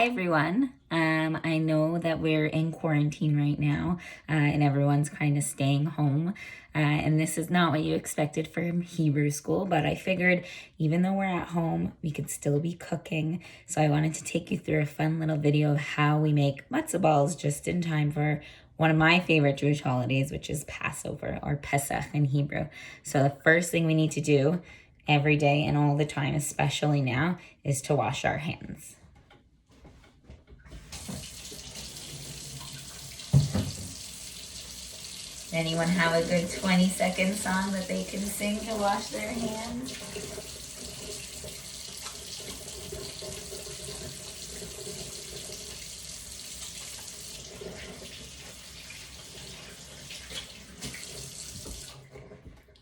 Hi everyone. I know that we're in quarantine right now and everyone's kind of staying home. And this is not what you expected from Hebrew school, but I figured even though we're at home, we could still be cooking. So I wanted to take you through a fun little video of how we make matzoh balls just in time for one of my favorite Jewish holidays, which is Passover or Pesach in Hebrew. So the first thing we need to do every day and all the time, especially now, is to wash our hands. Anyone have a good 20-second song that they can sing to wash their hands?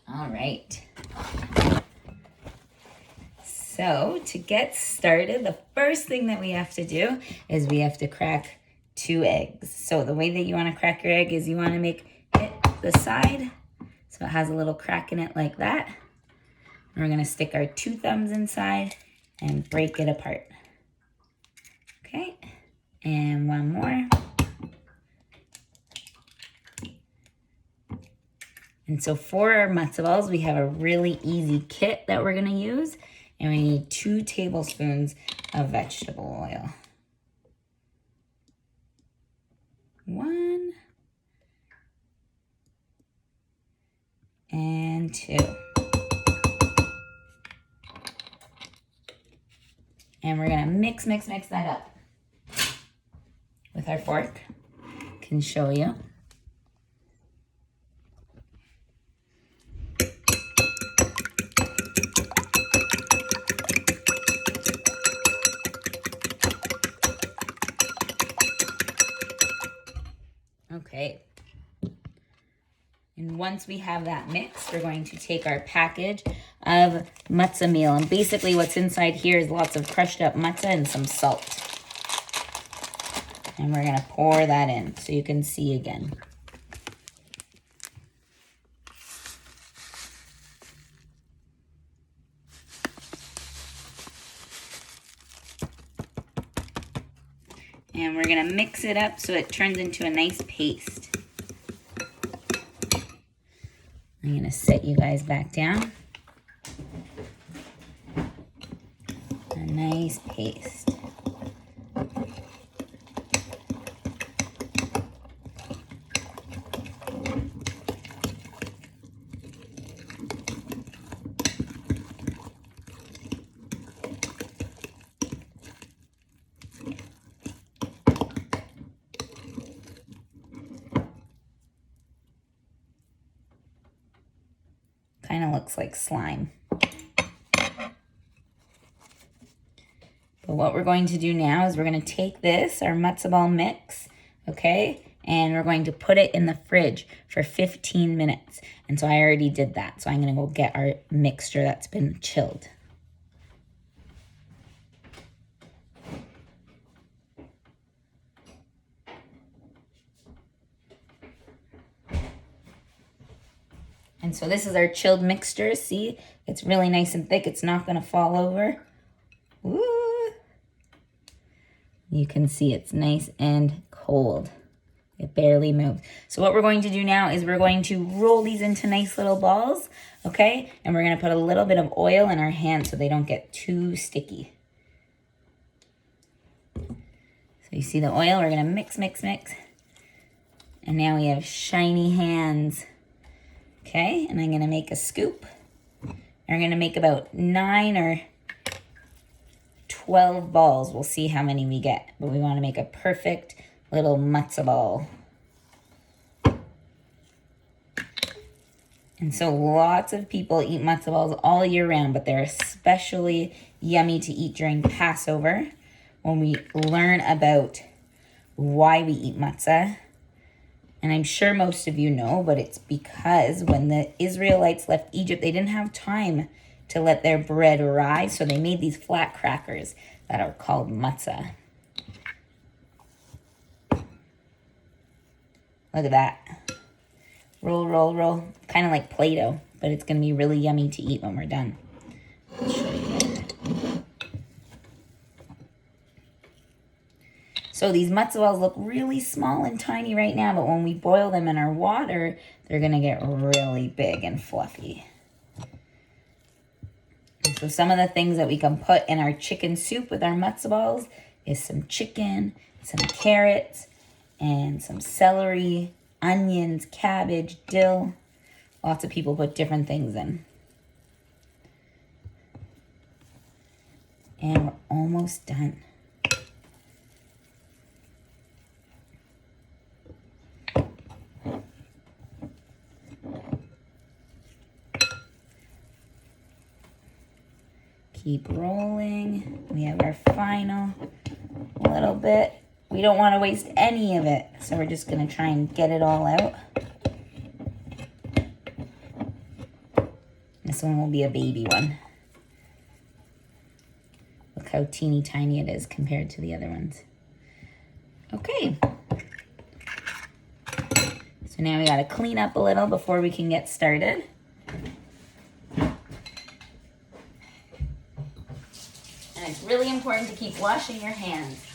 All right. So to get started, the first thing that we have to do is we have to crack 2 eggs. So the way that you want to crack your egg is you want to make it the side so it has a little crack in it like that. And we're going to stick our 2 thumbs inside and break it apart. Okay, and one more. And so for our matzoh balls, we have a really easy kit that we're going to use. And we need 2 tablespoons of vegetable oil. 1 and 2. And we're going to mix that up with our fork. Can show you. Okay, and once we have that mixed, we're going to take our package of matzoh meal. And basically what's inside here is lots of crushed up matzoh and some salt. And we're gonna pour that in so you can see again. And we're gonna mix it up so it turns into a nice paste. I'm gonna set you guys back down. A nice paste. Kind of looks like slime. But what we're going to do now is we're going to take this, our matzoh ball mix, okay, and we're going to put it in the fridge for 15 minutes. And so I already did that. So I'm going to go get our mixture that's been chilled. And so this is our chilled mixture. See, it's really nice and thick. It's not going to fall over. Woo! You can see it's nice and cold. It barely moves. So what we're going to do now is we're going to roll these into nice little balls, okay? And we're going to put a little bit of oil in our hands so they don't get too sticky. So you see the oil, we're going to mix. And now we have shiny hands. Okay, and I'm going to make a scoop. We're going to make about 9 or 12 balls. We'll see how many we get, but we want to make a perfect little matzoh ball. And so lots of people eat matzoh balls all year round, but they're especially yummy to eat during Passover when we learn about why we eat matzah. And I'm sure most of you know, but it's because when the Israelites left Egypt, they didn't have time to let their bread rise. So they made these flat crackers that are called matzah. Look at that. Roll, roll, roll. Kind of like Play-Doh, but it's going to be really yummy to eat when we're done. I'll show you. So these matzo balls look really small and tiny right now, but when we boil them in our water, they're gonna get really big and fluffy. So some of the things that we can put in our chicken soup with our matzo balls is some chicken, some carrots, and some celery, onions, cabbage, dill. Lots of people put different things in. And we're almost done. Keep rolling. We have our final little bit. We don't want to waste any of it, so we're just going to try and get it all out. This one will be a baby one. Look how teeny tiny it is compared to the other ones. Okay. So now we got to clean up a little before we can get started. And it's really important to keep washing your hands.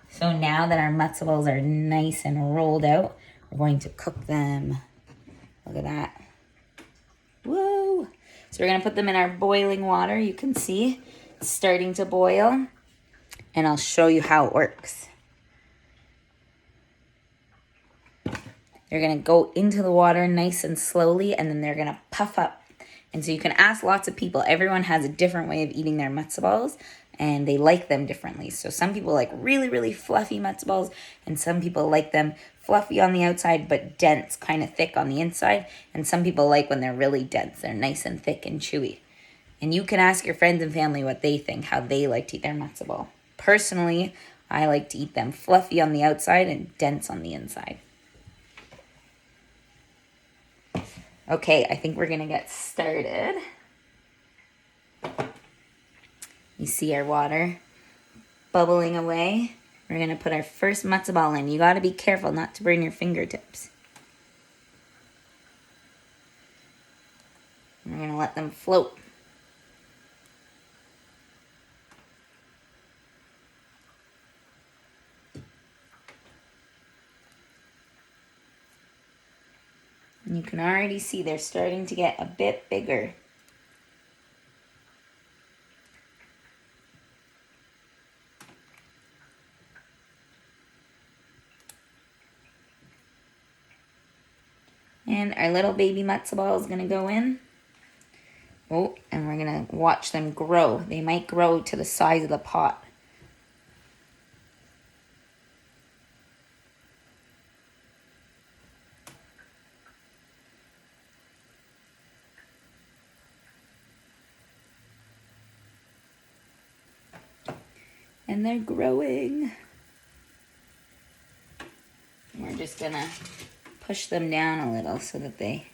So now that our matzo balls are nice and rolled out, we're going to cook them. Look at that. Whoa. So we're going to put them in our boiling water. You can see it's starting to boil. And I'll show you how it works. They're going to go into the water nice and slowly, and then they're going to puff up. And so you can ask lots of people. Everyone has a different way of eating their matzo balls, and they like them differently. So some people like really, really fluffy matzo balls, and some people like them fluffy on the outside, but dense, kind of thick on the inside. And some people like when they're really dense. They're nice and thick and chewy. And you can ask your friends and family what they think, how they like to eat their matzo ball. Personally, I like to eat them fluffy on the outside and dense on the inside. Okay, I think we're going to get started. You see our water bubbling away. We're going to put our first matzo ball in. You got to be careful not to burn your fingertips. And we're going to let them float. And you can already see they're starting to get a bit bigger. And our little baby matzo ball is going to go in. Oh, and we're going to watch them grow. They might grow to the size of the pot. And they're growing. We're just going to push them down a little so that they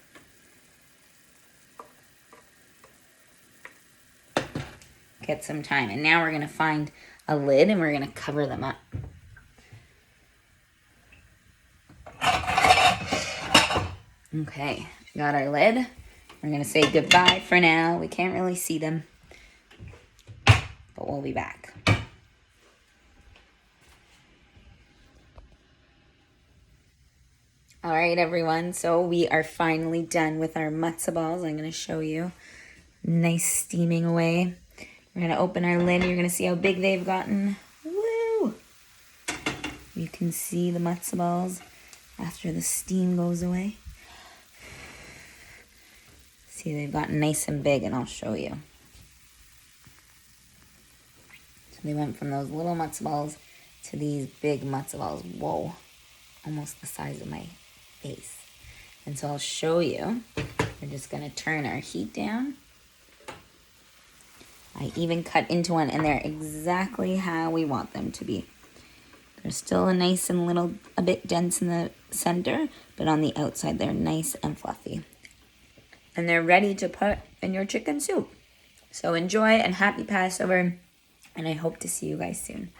get some time. And now we're going to find a lid and we're going to cover them up. Okay, got our lid. We're going to say goodbye for now. We can't really see them, but we'll be back. All right, everyone, so we are finally done with our matzo balls. I'm going to show you. Nice steaming away. We're going to open our lid. You're going to see how big they've gotten. Woo! You can see the matzo balls after the steam goes away. See, they've gotten nice and big, and I'll show you. So they went from those little matzo balls to these big matzo balls. Whoa, almost the size of my face. And so I'll show you. We're just going to turn our heat down. I even cut into one, and they're exactly how we want them to be. They're still a nice and a bit dense in the center, but on the outside they're nice and fluffy. And they're ready to put in your chicken soup. So enjoy and happy Passover, and I hope to see you guys soon.